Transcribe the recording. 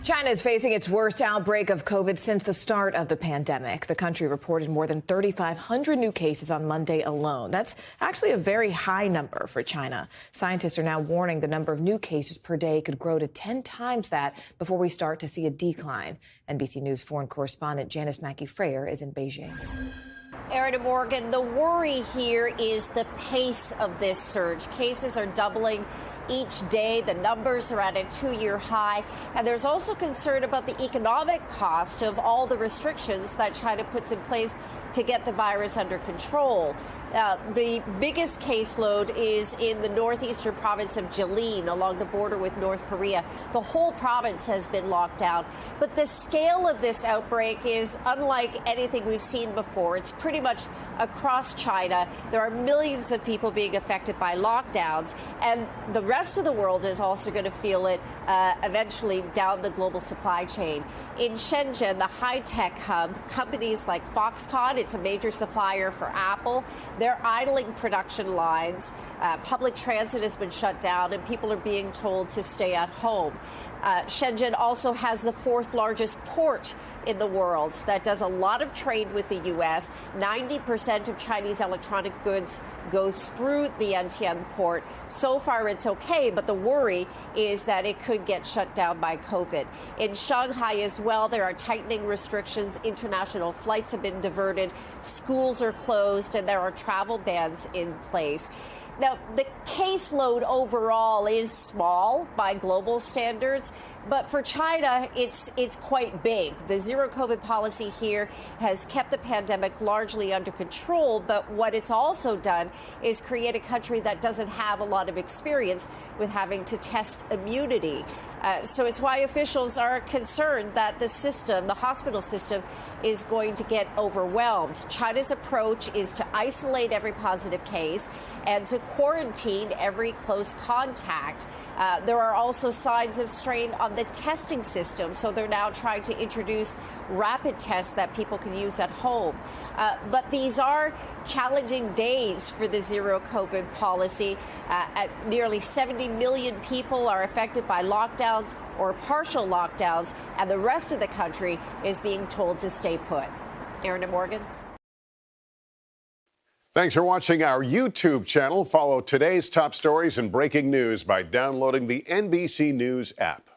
China is facing its worst outbreak of COVID since the start of the pandemic. The country reported more than 3,500 new cases on Monday alone. That's actually a very high number for China. Scientists are now warning the number of new cases per day could grow to 10 times that before we start to see a decline. NBC News foreign correspondent Janis Mackey Freyer is in Beijing. Aaron and Morgan, the worry here is the pace of this surge. Cases are doubling each day. The numbers are at a 2-year high. And there's also concern about the economic cost of all the restrictions that China puts in place to get the virus under control. The biggest caseload is in the northeastern province of Jilin, along the border with North Korea. The whole province has been locked down. But the scale of this outbreak is unlike anything we've seen before. It's pretty much across China. There are millions of people being affected by lockdowns, and the rest of the world is also going to feel it eventually down the global supply chain. In Shenzhen, the high-tech hub, companies like Foxconn, it's a major supplier for Apple, they're idling production lines. Public transit has been shut down, and people are being told to stay at home. Shenzhen also has the 4th largest port in the world that does a lot of trade with the U.S. 90% of Chinese electronic goods goes through the Yantian port. So far, it's okay, but the worry is that it could get shut down by COVID. In Shanghai as well, there are tightening restrictions. International flights have been diverted. Schools are closed, and there are travel bans in place. Now, the caseload overall is small by global standards, but for China, it's quite big. The zero COVID policy here has kept the pandemic largely under control, but what it's also done is create a country that doesn't have a lot of experience with having to test immunity. So it's why officials are concerned that the system, the hospital system, is going to get overwhelmed. China's approach is to isolate every positive case and to quarantine every close contact. There are also signs of strain on the testing system, so they're now trying to introduce rapid tests that people can use at home. But these are challenging days for the zero COVID policy. Nearly 70 million people are affected by lockdowns or partial lockdowns, and the rest of the country is being told to stay put. Aaron and Morgan. Thanks for watching our YouTube channel. Follow today's top stories and breaking news by downloading the NBC News app.